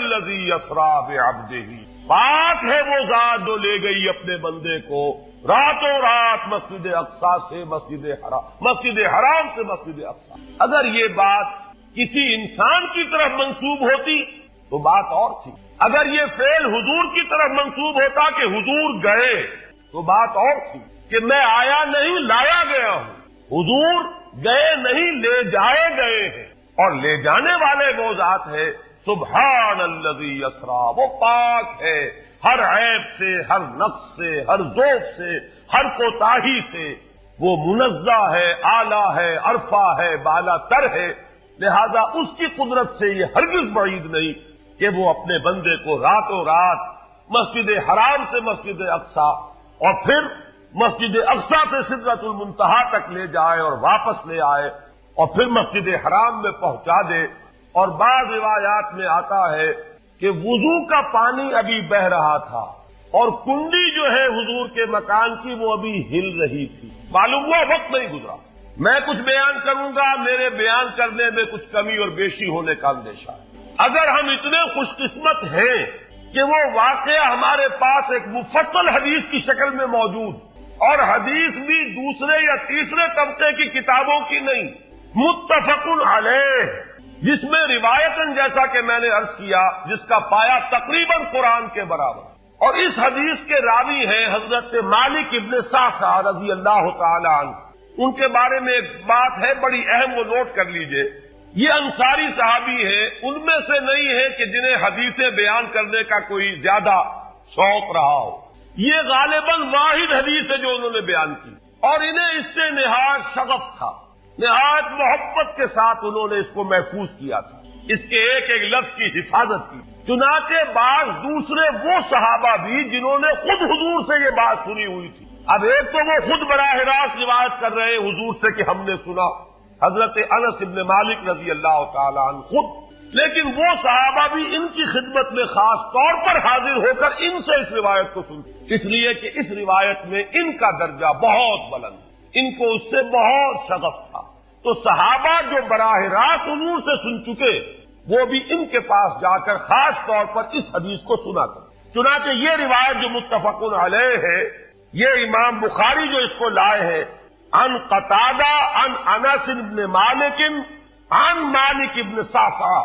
الذی اسری بعبدہ، پاک ہے وہ ذات جو لے گئی اپنے بندے کو راتوں رات مسجد اقصی سے مسجد حرام سے مسجد اقصی۔ اگر یہ بات کسی انسان کی طرف منسوب ہوتی تو بات اور تھی، اگر یہ فعل حضور کی طرف منسوب ہوتا کہ حضور گئے تو بات اور تھی کہ میں آیا نہیں لایا گیا ہوں، حضور گئے نہیں لے جائے گئے ہیں، اور لے جانے والے وہ ذات ہے سبحان الذی اسری، وہ پاک ہے ہر عیب سے، ہر نقص سے، ہر ذوق سے، ہر کوتاہی سے، وہ منزہ ہے، اعلیٰ ہے، عرفہ ہے، بالا تر ہے، لہذا اس کی قدرت سے یہ ہرگز بعید نہیں کہ وہ اپنے بندے کو راتوں رات مسجد حرام سے مسجد اقصی اور پھر مسجد اقصی سے سدرۃ المنتہا تک لے جائے اور واپس لے آئے اور پھر مسجد حرام میں پہنچا دے۔ اور بعض روایات میں آتا ہے کہ وضو کا پانی ابھی بہ رہا تھا اور کنڈی جو ہے حضور کے مکان کی وہ ابھی ہل رہی تھی، معلوم ہوا وقت نہیں گزرا۔ میں کچھ بیان کروں گا، میرے بیان کرنے میں کچھ کمی اور بیشی ہونے کا اندیشہ ہے۔ اگر ہم اتنے خوش قسمت ہیں کہ وہ واقعہ ہمارے پاس ایک مفصل حدیث کی شکل میں موجود، اور حدیث بھی دوسرے یا تیسرے طبقے کی کتابوں کی نہیں، متفق علیہ، جس میں روایتاً جیسا کہ میں نے عرض کیا جس کا پایا تقریباً قرآن کے برابر، اور اس حدیث کے راوی ہیں حضرت مالک ابن صعصع رضی اللہ تعالی عنہ۔ ان کے بارے میں ایک بات ہے بڑی اہم، وہ نوٹ کر لیجئے۔ یہ انصاری صحابی ہیں، ان میں سے نہیں ہے کہ جنہیں حدیثیں بیان کرنے کا کوئی زیادہ شوق رہا ہو، یہ غالباً واحد حدیث ہے جو انہوں نے بیان کی، اور انہیں اس سے نہایت شغف تھا، نہایت محبت کے ساتھ انہوں نے اس کو محفوظ کیا تھا، اس کے ایک ایک لفظ کی حفاظت کی۔ چنانچہ بعض دوسرے وہ صحابہ بھی جنہوں نے خود حضور سے یہ بات سنی ہوئی تھی، اب ایک تو وہ خود براہ راست روایت کر رہے ہیں حضور سے کہ ہم نے سنا، حضرت انس ابن مالک رضی اللہ تعالی عنہ خود، لیکن وہ صحابہ بھی ان کی خدمت میں خاص طور پر حاضر ہو کر ان سے اس روایت کو سنتے، اس لیے کہ اس روایت میں ان کا درجہ بہت بلند، ان کو اس سے بہت شغف تھا۔ تو صحابہ جو براہ راست حضور سے سن چکے وہ بھی ان کے پاس جا کر خاص طور پر اس حدیث کو سنا کر، چنانچہ یہ روایت جو متفق علیہ ہے، یہ امام بخاری جو اس کو لائے ہیں عن قتادہ عن انس بن مالک عن مالک ابن صعصع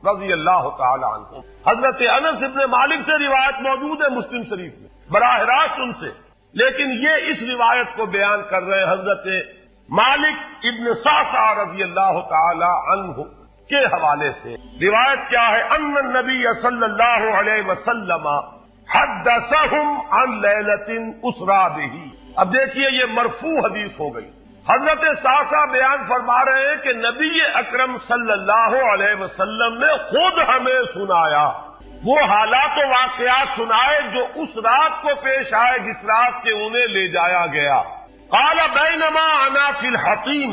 رضی اللہ تعالی عنہ، حضرت انس ابن مالک سے روایت موجود ہے مسلم شریف میں براہ راست ان سے، لیکن یہ اس روایت کو بیان کر رہے ہیں حضرت مالک ابن صعصع رضی اللہ تعالی عنہ کے حوالے سے۔ روایت کیا ہے؟ ان النبی صلی اللہ علیہ وسلم حدثهم عن لیلۃ اسری بہ۔ اب دیکھیے یہ مرفوع حدیث ہو گئی، حضرت صعصع بیان فرما رہے ہیں کہ نبی اکرم صلی اللہ علیہ وسلم نے خود ہمیں سنایا، وہ حالات و واقعات سنائے جو اس رات کو پیش آئے جس رات کے انہیں لے جایا گیا۔ قال بینما انا فی الحطیم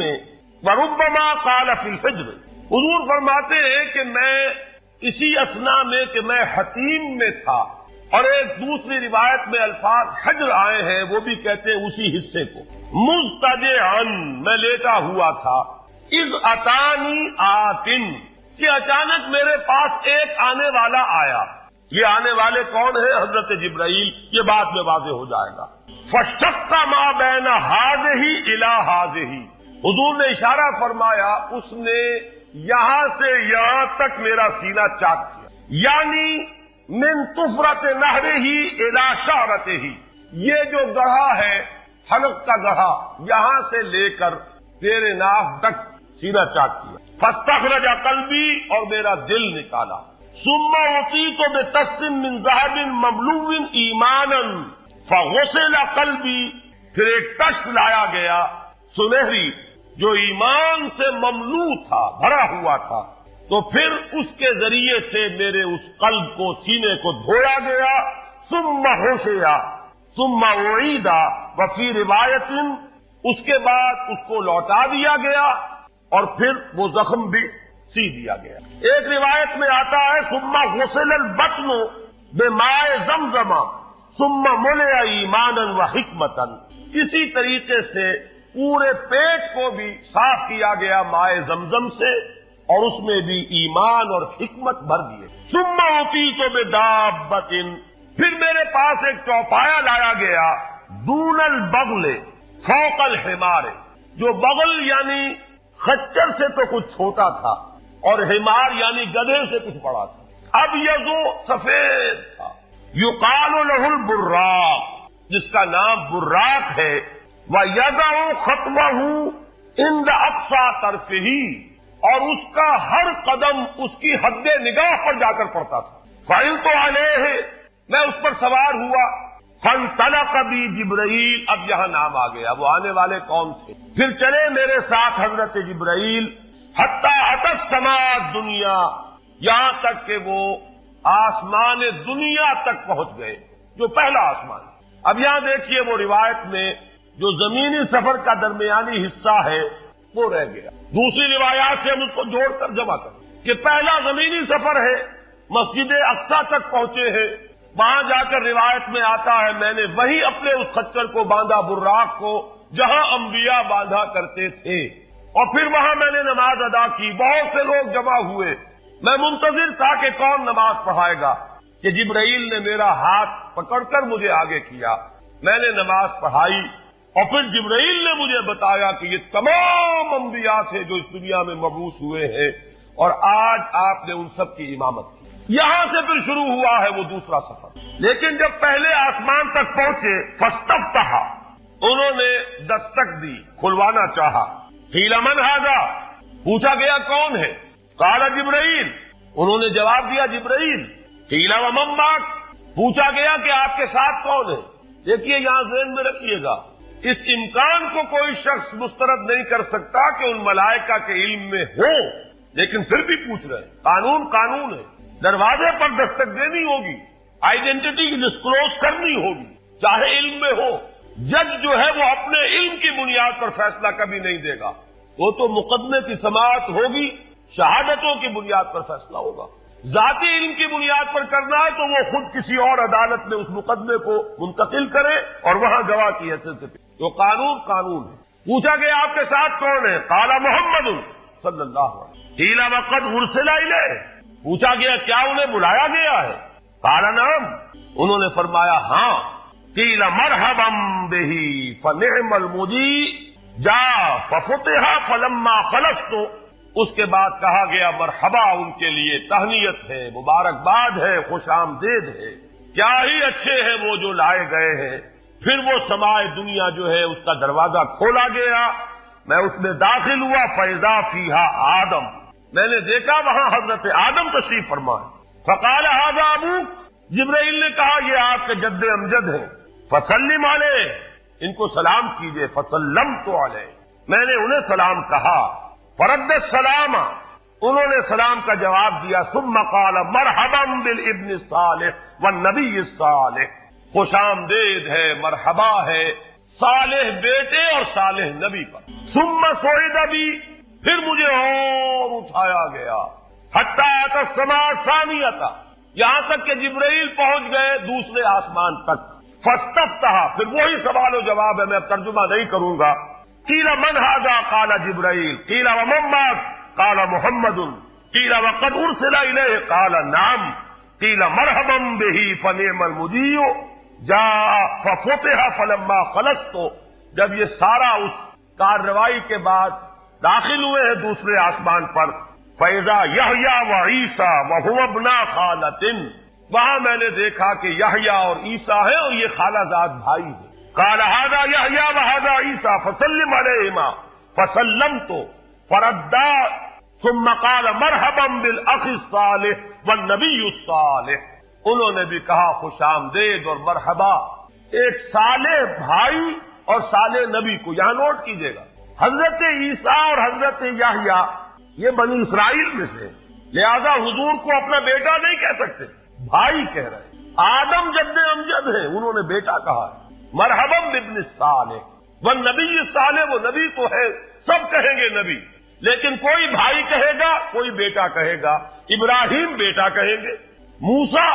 وربما قال فی الحجر، حضور فرماتے ہیں کہ میں اسی اثنا میں کہ میں حتیم میں تھا، اور ایک دوسری روایت میں الفاظ حجر آئے ہیں وہ بھی کہتے ہیں اسی حصے کو، مضطجعا میں لیٹا ہوا تھا، اذ اتانی آتن کہ اچانک میرے پاس ایک آنے والا آیا، یہ آنے والے کون ہیں؟ حضرت جبرائیل، یہ بعد میں واضح ہو جائے گا۔ فاشتق ما بین ہذہ الی ہذہ، حضور نے اشارہ فرمایا اس نے یہاں سے یہاں تک میرا سینہ چاک کیا، یعنی من طفرت نہرہ الی شعرتہ، یہ جو گڑھا ہے حلق کا گڑھا یہاں سے لے کر تیرے ناف تک سینہ چاک کیا، فاستخرج قلبی اور میرا دل نکالا، ثم اعطیت بطست من ذهب مملوء ایمانا فغسل قلبی، پھر ایک تشت لایا گیا سنہری جو ایمان سے مملوء تھا، بھرا ہوا تھا، تو پھر اس کے ذریعے سے میرے اس قلب کو سینے کو دھویا گیا، ثم حسیا ثم اعید وفی روایت، اس کے بعد اس کو لوٹا دیا گیا اور پھر وہ زخم بھی سی دیا گیا۔ ایک روایت میں آتا ہے ثم غسل البطن بماء زمزم ثم ملئ ایمانا وحکمتا، اسی طریقے سے پورے پیٹ کو بھی صاف کیا گیا ماء زمزم سے اور اس میں بھی ایمان اور حکمت بھر دیے. ثم اوتیت بدابۃ، پھر میرے پاس ایک چوپایا لایا گیا، دون البغل فوق الحمار، جو بغل یعنی خچر سے تو کچھ چھوٹا تھا اور حمار یعنی گدھے سے کچھ بڑا تھا. اب یہ جو سفید تھا، یقال له البراق، جس کا نام براق ہے. وَيَضَعُ خَطْوَهُ عِنْدَ أَقْصَى طَرْفِهِ، اور اس کا ہر قدم اس کی حد نگاہ پر جا کر پڑتا تھا. فَعِلْتُ عَلَيْهِ، میں اس پر سوار ہوا. فَانْطَلَقَ بِي جِبْرَائِیل، اب یہاں نام آ گیا، وہ آنے والے کون تھے. پھر چلے میرے ساتھ حضرت جبرائیل، حَتَّى أَتَى السَّمَاءَ الدُّنْيَا، یہاں تک کہ وہ آسمان دنیا تک پہنچ گئے، جو پہلا آسمان. اب یہاں دیکھیے وہ روایت میں جو زمینی سفر کا درمیانی حصہ ہے وہ رہ گیا. دوسری روایات سے ہم اس کو جوڑ کر جمع کریں کہ پہلا زمینی سفر ہے، مسجد اقصیٰ تک پہنچے ہیں. وہاں جا کر روایت میں آتا ہے میں نے وہیں اپنے اس خچر کو باندھا، براق کو، جہاں انبیاء باندھا کرتے تھے، اور پھر وہاں میں نے نماز ادا کی. بہت سے لوگ جمع ہوئے، میں منتظر تھا کہ کون نماز پڑھائے گا، کہ جبرائیل نے میرا ہاتھ پکڑ کر مجھے آگے کیا. میں نے نماز پڑھائی اور پھر جبرائیل نے مجھے بتایا کہ یہ تمام انبیاء تھے جو اس دنیا میں مبعوث ہوئے ہیں، اور آج آپ نے ان سب کی امامت کی. یہاں سے پھر شروع ہوا ہے وہ دوسرا سفر. لیکن جب پہلے آسمان تک پہنچے، فاستفتح، انہوں نے دستک دی، کھلوانا چاہا. قیل من ھذا، پوچھا گیا کون ہے. قال جبرائیل، انہوں نے جواب دیا جبرائیل. قیل ومن معک، پوچھا گیا کہ آپ کے ساتھ کون ہے. دیکھیے یہاں ذہن میں رکھیے گا، اس امکان کو کوئی شخص مسترد نہیں کر سکتا کہ ان ملائکہ کے علم میں ہو، لیکن پھر بھی پوچھ رہے ہیں. قانون ہے، دروازے پر دستک دینی ہوگی، آئیڈینٹی ڈسکلوز کرنی ہوگی، چاہے علم میں ہو. جج جو ہے وہ اپنے علم کی بنیاد پر فیصلہ کبھی نہیں دے گا، وہ تو مقدمے کی سماعت ہوگی، شہادتوں کی بنیاد پر فیصلہ ہوگا. ذاتی علم کی بنیاد پر کرنا ہے تو وہ خود کسی اور عدالت میں اس مقدمے کو منتقل کرے اور وہاں گواہ کی حیثیت سے. تو قانون ہے. پوچھا گیا آپ کے ساتھ کون ہے. قال محمد صلی اللہ علیہ وسلم. قیل وقد ارسل الیہ، پوچھا گیا کیا انہیں بلایا گیا ہے. قال نعم، انہوں نے فرمایا ہاں. قیل مرحبا بہ فنعم المجیء جاء ففتح فلما خلصت، اس کے بعد کہا گیا مرحبا ان کے لیے، تہنیت ہے، مبارکباد ہے، خوش آمدید ہے، کیا ہی اچھے ہیں وہ جو لائے گئے ہیں. پھر وہ سمائے دنیا جو ہے اس کا دروازہ کھولا گیا، میں اس میں داخل ہوا. فاذا فیہا آدم، میں نے دیکھا وہاں حضرت آدم تشریف فرما ہے. فقال ھذا ابوک، جبرائیل نے کہا یہ آپ کے جد امجد ہیں. فسلم علیہ، ان کو سلام کیجئے. فسلمت علیہ، میں نے انہیں سلام کہا. فرد السلام، انہوں نے سلام کا جواب دیا. ثم قال مرحبا بالابن الصالح والنبی الصالح، خوش آمدید ہے، مرحبا ہے صالح بیٹے اور صالح نبی پر. ثم صعد بی، پھر مجھے اور اٹھایا گیا. حتی اتی السماء الثانیۃ، یہاں تک کہ جبرائیل پہنچ گئے دوسرے آسمان تک. فاستفتح، پھر وہی سوال و جواب ہے، میں اب ترجمہ نہیں کروں گا. قیل من ھذا قال جبرائیل. قیل ومن معک قال محمد. قیل وقد ارسل الیہ قال نعم. قیل مرحبا بہ فنعم المجیء جاء ففتح فلما خلصت. جب یہ سارا اس کارروائی کے بعد داخل ہوئے ہیں دوسرے آسمان پر. فاذا یحییٰ وعیسیٰ وہو ابنا خالۃ، وہاں میں نے دیکھا کہ یحییٰ اور عیسیٰ ہیں اور یہ خالہ زاد بھائی ہیں. قال ھذا یحییٰ وھذا عیسیٰ فسلم علیہما. فسلمت فردا. ثم قال مرحبا بالاخ الصالح والنبی الصالح، انہوں نے بھی کہا خوش آمدید اور مرحبا ایک صالح بھائی اور صالح نبی کو. یہاں نوٹ کیجئے گا، حضرت عیسیٰ اور حضرت یحییٰ یہ بنی اسرائیل میں سے، لہذا حضور کو اپنا بیٹا نہیں کہہ سکتے، بھائی کہہ رہے ہیں. آدم جد امجد ہیں، انہوں نے بیٹا کہا ہے. مرحبا بابن الصالح والنبی الصالح، وہ نبی تو ہے، سب کہیں گے نبی، لیکن کوئی بھائی کہے گا، کوئی بیٹا کہے گا. ابراہیم بیٹا کہیں گے، موسیٰ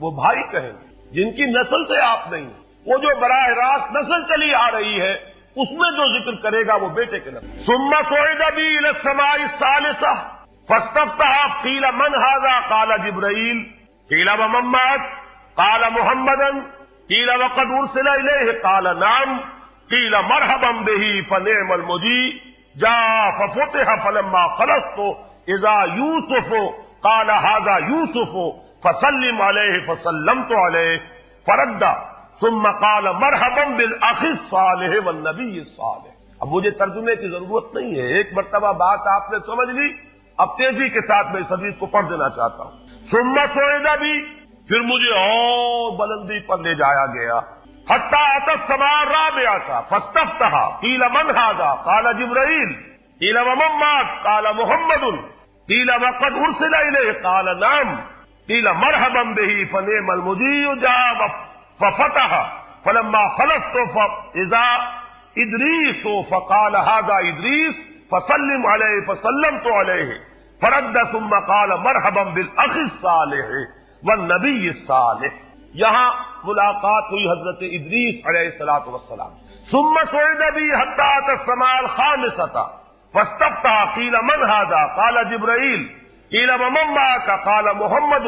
وہ بھائی کہیں گے جن کی نسل سے آپ نہیں، وہ جو براہ راست نسل چلی آ رہی ہے اس میں جو ذکر کرے گا وہ بیٹے کے نام. ثم صعد بی الی السماء الثالثہ، فاستفتح قیل من ھذا قال جبرائیل قیل ومن معک قال محمدا قیل وقد ارسل الیہ قال نعم قیل مرحبا بہ فنعم المجیء جاء ففتح فلما خلصت اذا یوسف قال ھذا یوسف فسلم علیہ فسلمت علیہ فرد ثم قال مرحبا بالاخ الصالح والنبی الصالح۔ اب مجھے ترجمے کی ضرورت نہیں ہے، ایک مرتبہ بات آپ نے سمجھ لی، اب تیزی کے ساتھ میں اس حدیث کو پڑھ دینا چاہتا ہوں۔ ثم صعد بھی، پھر مجھے اور بلندی پر لے جایا گیا، حتی اتی السماء الرابعۃ فاستفتح قیل من ھذا قال جبرائیل قیل ومن معک قال محمد قیل وقد ارسل الیہ قال نعم قیل مرحبا بہ فنعم المجیء جاء ففتح فلما خلصت فاذا ادریس فقال ھذا ادریس فسلم علیہ فسلمت علیہ فرد ثم قال مرحبا بالاخ الصالح والنبی الصالح۔ یہاں ملاقات ہوئی حضرت ادریس علیہ الصلوۃ والسلام۔ ثم صعد بی حتی اتی السماء الخامسۃ فاستفتح قیل من ھذا قال جبرائیل قیل ومن معک قال محمد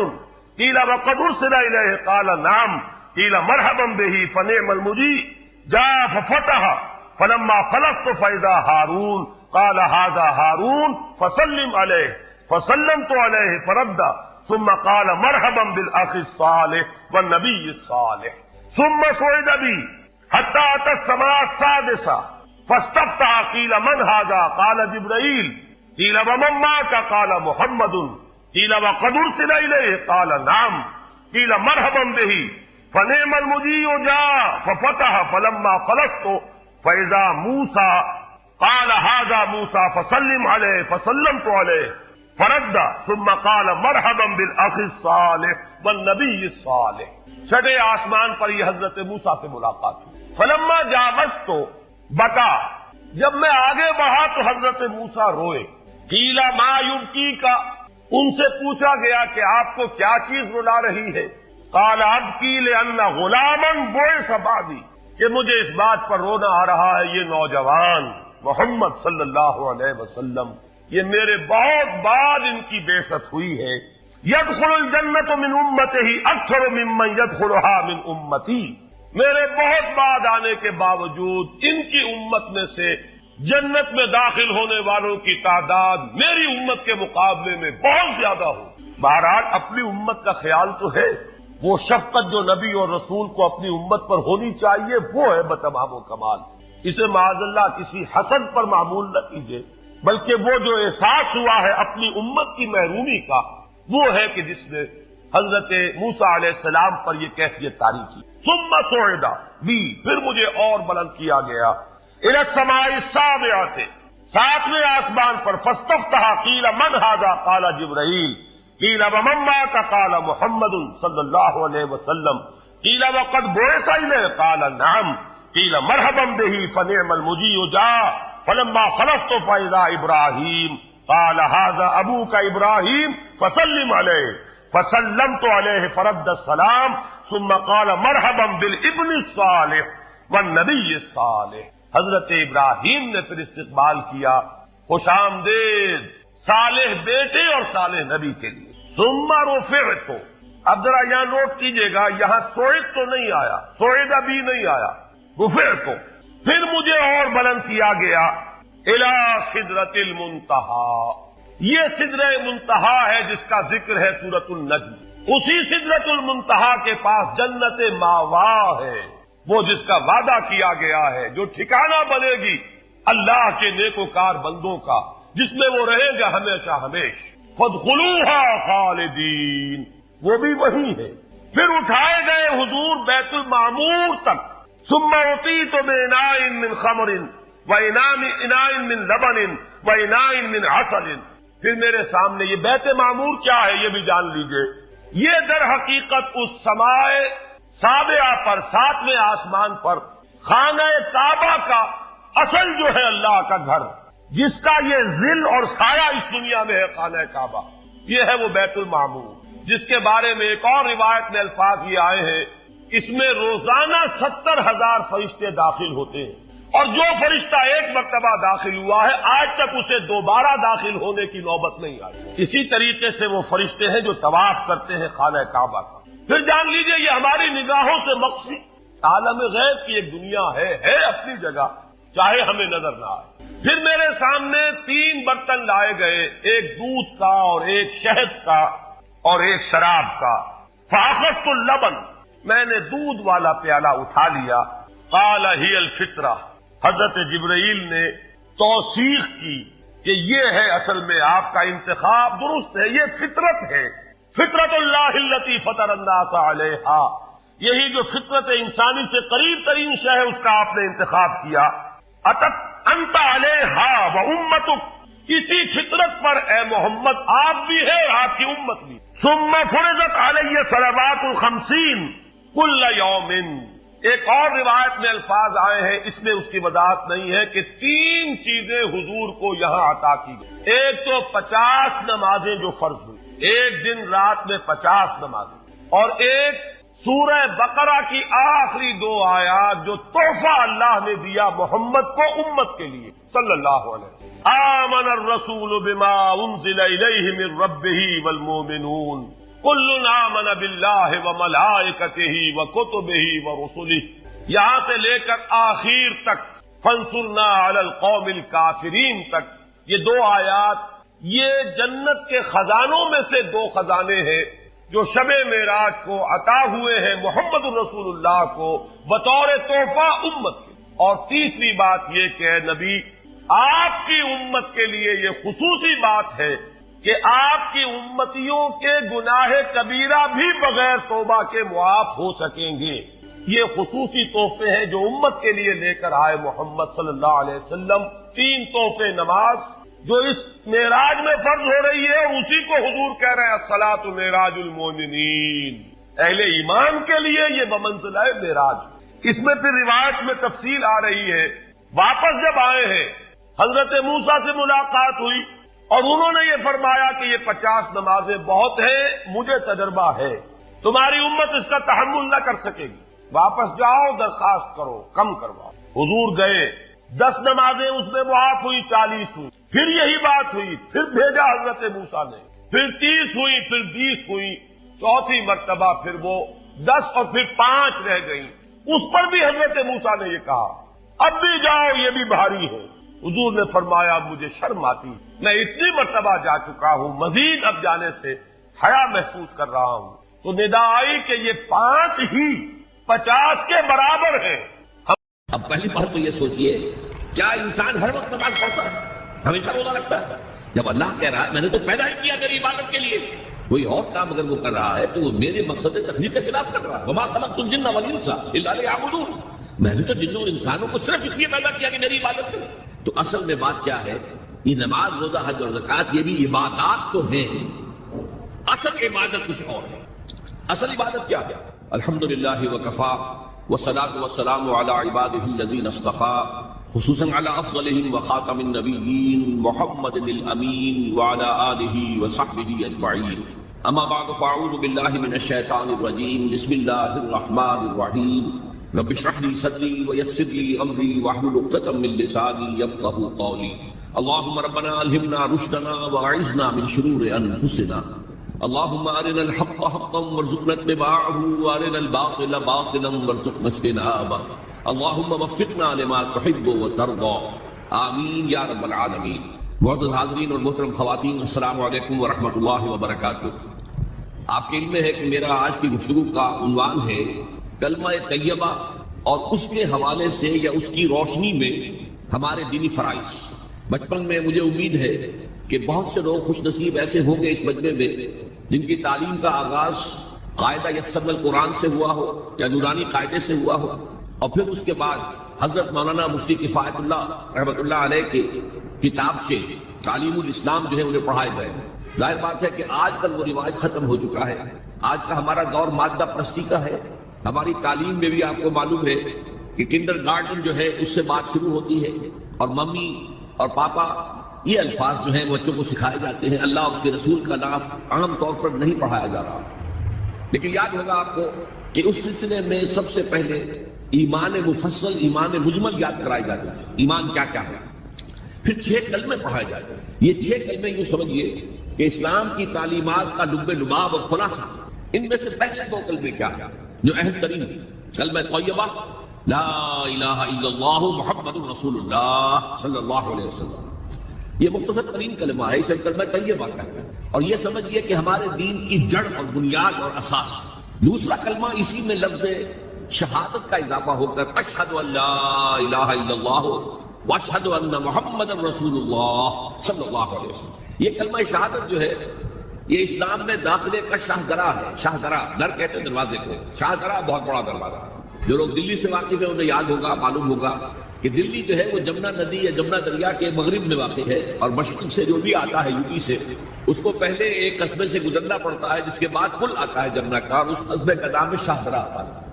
قیل وقد ارسل الیہ قال نعم قیل مرحبا بہ فنعم المجیء جاء ففتح فلما خلصت فاذا ہارون قال ھذا ہارون فسلم علیہ فسلمت علیہ فرد ثم قال مرحبا بالاخ الصالح والنبی الصالح۔ ثم صعد بی حتی اتی السماء السادسۃ فاستفتح قیل من ھذا قال جبرائیل قیل ومن معک قال محمد قیل وقد ارسل الیہ قال نعم قیل مرحبا بہ فنعم المجیء جاء ففتح فلما خلصت فاذا موسیٰ قال ھذا موسیٰ فسلم علیہ فسلمت علیہ فرد ثم قال مرحبا بالاخ الصالح والنبی الصالح۔ چھٹے آسمان پر یہ حضرت موسیٰ سے ملاقات ہوئی۔ فلما جاوزت بتا، جب میں آگے بڑھا تو حضرت موسیٰ روئے۔ قیل ما یبکیک، ان سے پوچھا گیا کہ آپ کو کیا چیز رلا رہی ہے؟ قال ابکی لان غلاما بعث بعدی، کہ مجھے اس بات پر رونا آ رہا ہے یہ نوجوان محمد صلی اللہ علیہ وسلم، یہ میرے بہت بعد ان کی بعثت ہوئی ہے۔ یدخل الجنت من امتہ اکثر ممن یدخلها من امتی، میرے بہت بعد آنے کے باوجود ان کی امت میں سے جنت میں داخل ہونے والوں کی تعداد میری امت کے مقابلے میں بہت زیادہ ہو۔ بہرحال اپنی امت کا خیال تو ہے، وہ شفقت جو نبی اور رسول کو اپنی امت پر ہونی چاہیے وہ ہے بتمام و کمال۔ اسے معاذ اللہ کسی حسد پر معمول نہ کیجیے، بلکہ وہ جو احساس ہوا ہے اپنی امت کی محرومی کا، وہ ہے کہ جس نے حضرت موسیٰ علیہ السلام پر یہ کیفیت طاری کی۔ ثم صعد بی، پھر مجھے اور بلند کیا گیا، الی السماء السابعۃ، ساتویں آسمان پر، فاستفتح قیل من ھذا قال جبرائیل قیل ومن معک قال محمد صلی اللہ علیہ وسلم قیل وقد بعث الیہ قال نعم قیل مرحبا بہ فنعم المجیء جاء فلما خلصت فاذا ابراہیم قال ھذا ابوک ابراہیم فسلم علیہ فسلمت علیہ فرد السلام ثم قال مرحبا بالابن الصالح والنبی الصالح۔ حضرت ابراہیم نے پھر استقبال کیا، خوش آمدید صالح بیٹے اور صالح نبی کے لیے۔ ثم رفعت، اب ذرا یہاں نوٹ کیجئے گا، یہاں صعد تو نہیں آیا، صعد بھی نہیں آیا، رفعت، پھر مجھے اور بلند کیا گیا، الی سدرۃ المنتہی، یہ سدرہ منتہا ہے جس کا ذکر ہے سورۃ النجم، اسی سدرۃ المنتہا کے پاس جنت ماوا ہے، وہ جس کا وعدہ کیا گیا ہے، جو ٹھکانہ بنے گی اللہ کے نیکوکار بندوں کا، جس میں وہ رہے گا ہمیشہ ہمیش۔ فادخلوها خالدین، وہ بھی وہی ہے۔ پھر اٹھائے گئے حضور بیت المعمور تک، ثم اعطیت باناء من خمر واناء من لبن واناء من عسل، پھر میرے سامنے یہ بیت معمور کیا ہے یہ بھی جان لیجئے، یہ در حقیقت اس سماء سابعہ پر، ساتویں آسمان پر، خانہ کعبہ کا اصل جو ہے اللہ کا گھر، جس کا یہ ظل اور سایہ اس دنیا میں ہے، خانہ کعبہ، یہ ہے وہ بیت المعمور، جس کے بارے میں ایک اور روایت میں الفاظ یہ آئے ہیں، اس میں روزانہ 70,000 فرشتے داخل ہوتے ہیں، اور جو فرشتہ ایک مرتبہ داخل ہوا ہے آج تک اسے دوبارہ داخل ہونے کی نوبت نہیں آئی۔ اسی طریقے سے وہ فرشتے ہیں جو طواف کرتے ہیں خانہ کعبہ کا۔ پھر جان لیجئے یہ ہماری نگاہوں سے مخفی عالم غیب کی ایک دنیا ہے اپنی جگہ، چاہے ہمیں نظر نہ آئے۔ پھر میرے سامنے 3 برتن لائے گئے، ایک دودھ کا اور ایک شہد کا اور ایک شراب کا۔ فاخذت اللبن، میں نے دودھ والا پیالہ اٹھا لیا۔ قال ہی الفطرہ، حضرت جبرائیل نے توثیق کی کہ یہ ہے اصل میں آپ کا انتخاب درست ہے، یہ فطرت ہے، فطرت اللہ التی فطر الناس علیہا، یہی جو فطرت انسانی سے قریب ترین شے ہے اس کا آپ نے انتخاب کیا۔ اتت انت علیہا و امتک، اسی فطرت پر اے محمد آپ بھی ہے اور آپ کی امت بھی۔ ثم فرضت علیہ صلوات 50 کل یوم، ایک اور روایت میں الفاظ آئے ہیں، اس میں اس کی وضاحت نہیں ہے کہ 3 چیزیں حضور کو یہاں عطا کی گئی۔ ایک تو 50 نمازیں جو فرض ہوئی، ایک دن رات میں 50 نمازیں، اور ایک سورہ بقرہ کی آخری 2 آیات جو تحفہ اللہ نے دیا محمد کو امت کے لیے صلی اللہ علیہ وسلم۔ آمن الرسول بما انزل الیہ من ربہ والمؤمنون کل آمن باللہ وملائکتہ وکتبہ ورسلہ، یہاں سے لے کر آخر تک فانصرنا علی القوم الکافرین تک، یہ 2 آیات یہ جنت کے خزانوں میں سے 2 خزانے ہیں جو شب معراج کو عطا ہوئے ہیں محمد الرسول اللہ کو بطور تحفہ امت کے۔ اور تیسری بات یہ کہ اے نبی آپ کی امت کے لیے یہ خصوصی بات ہے کہ آپ کی امتیوں کے گناہ کبیرہ بھی بغیر توبہ کے معاف ہو سکیں گے۔ یہ خصوصی تحفے ہیں جو امت کے لیے لے کر آئے محمد صلی اللہ علیہ وسلم۔ 3 تحفے، نماز جو اس معراج میں فرض ہو رہی ہے اور اسی کو حضور کہہ رہے ہیں الصلاۃ معراج المومنین، اہل ایمان کے لیے یہ بمنزلہ معراج۔ اس میں پھر روایت میں تفصیل آ رہی ہے، واپس جب آئے ہیں حضرت موسیٰ سے ملاقات ہوئی اور انہوں نے یہ فرمایا کہ یہ 50 نمازیں بہت ہیں، مجھے تجربہ ہے، تمہاری امت اس کا تحمل نہ کر سکے گی، واپس جاؤ درخواست کرو کم کرواؤ۔ حضور گئے، 10 نمازیں اس میں معاف ہوئی، 40 ہوئی، پھر یہی بات ہوئی، پھر بھیجا حضرت موسیٰ نے، پھر 30 ہوئی، پھر 20 ہوئی، چوتھی مرتبہ پھر وہ 10 اور پھر 5 رہ گئی، اس پر بھی حضرت موسیٰ نے یہ کہا اب بھی جاؤ یہ بھی بھاری ہے۔ حضور نے فرمایا مجھے شرم آتی، میں اتنی مرتبہ جا چکا ہوں، مزید اب جانے سے حیا محسوس کر رہا ہوں۔ تو ندا آئی کہ یہ 5 ہی 50 کے برابر ہیں۔ اب پہلی بات تو یہ سوچئے، کیا انسان ہر وقت نماز پڑھتا ہے؟ ہمیشہ روزہ رکھتا ہے؟ جب اللہ کہہ رہا ہے میں نے تو پیدا ہی کیا میری عبادت کے لیے، کوئی اور کام اگر وہ کر رہا ہے تو وہ میرے مقصد تخلیق کے خلاف کر رہا ہے۔ وما خلقت الجن والانس الا لیعبدون، میں نے تو جنوں اور انسانوں کو صرف اس لیے پیدا کیا کہ میری عبادت کریں۔ تو اصل میں بات کیا ہے، یہ نماز، روزہ، حج اور زکوٰۃ یہ بھی عبادات تو ہیں، اصل عبادت کچھ اور ہے۔ اصل عبادت کیا ہے؟ الحمدللہ وکفا والصلاة والسلام علی عبادہ الذین اصطفیٰ، خصوصاً علی افضلہم وخاتم النبیین محمد الامین وعلی آلہ وصحبہ اجمعین۔ اما بعد فاعوذ باللہ من الشیطان الرجیم، بسم اللہ الرحمن الرحیم۔ رب اشرح لي صدري ويسر لي امري واحلل عقدة من لساني يفقهوا قولي۔ اللهم ربنا الهمنا رشدنا واعذنا من شرور انفسنا، اللهم ارنا الحق حقا وارزقنا اتباعه وارنا الباطل باطلا وارزقنا اجتنابه، اللهم وفقنا لما تحب وترضى، آمین یا رب العالمین۔ معزز حاضرین اور محترم خواتین، السلام علیکم ورحمۃ اللہ وبرکاتہ۔ آپ کے علم میں ہے کہ میرا آج کی گفتگو کا عنوان ہے کلمہ طیبہ اور اس کے حوالے سے یا اس کی روشنی میں ہمارے دینی فرائض۔ بچپن میں مجھے امید ہے کہ بہت سے لوگ خوش نصیب ایسے ہوں گے اس مجمع میں جن کی تعلیم کا آغاز قاعدہ یسر القرآن سے ہوا ہو یا نورانی قاعدے سے ہوا ہو، اور پھر اس کے بعد حضرت مولانا مفتی کفایت اللہ رحمۃ اللہ علیہ کی کتاب سے تعلیم الاسلام جو ہے انہیں پڑھائے گئے۔ ظاہر بات ہے کہ آج کل وہ رواج ختم ہو چکا ہے، آج کا ہمارا دور مادہ پرستی کا ہے۔ ہماری تعلیم میں بھی آپ کو معلوم ہے کہ کنڈر گارڈن جو ہے اس سے بات شروع ہوتی ہے، اور ممی اور پاپا یہ الفاظ جو ہیں بچوں کو سکھائے جاتے ہیں، اللہ اور اس کے رسول کا نام عام طور پر نہیں پڑھایا جا رہا۔ لیکن یاد ہوگا آپ کو کہ اس سلسلے میں سب سے پہلے ایمان مفصل ایمان مجمل یاد کرائی جاتی تھی، ایمان کیا کیا ہے، پھر 6 کلمے پڑھائے جاتے ہیں۔ یہ 6 کلمے یوں سمجھیے کہ اسلام کی تعلیمات کا لب لباب اور خلاصہ۔ ان میں سے پہلے 2 کلمے کیا ہے جو اہم ترین، کلمہ طیبہ لا الہ الا اللہ محمد رسول اللہ صلی اللہ علیہ وسلم، یہ مختصر ترین کلمہ ہے، اسے کلمہ طیبہ کہتے ہیں، اور یہ سمجھیے کہ ہمارے دین کی جڑ اور بنیاد اور اساس۔ دوسرا کلمہ اسی میں لفظ شہادت کا اضافہ ہو کر اشہد ان لا الہ الا اللہ واشہد ان محمد رسول اللہ صلی اللہ علیہ وسلم۔ یہ کلمہ شہادت جو ہے یہ اسلام میں داخلے کا شاہدرہ ہے۔ شاہدرہ، در کہتے ہیں دروازے کو، شاہدرہ بہت بڑا دروازہ۔ جو لوگ دلی سے واقف ہیں انہیں یاد ہوگا، معلوم ہوگا کہ دلی جو ہے وہ جمنا ندی یا جمنا دریا کے مغرب میں واقع ہے، اور مشرق سے جو بھی آتا ہے یو پی سے، اس کو پہلے ایک قصبے سے گزرنا پڑتا ہے، جس کے بعد پل آتا ہے جمنا کا، اور اس قصبے کا نام ہے شاہدرہ آتا ہے۔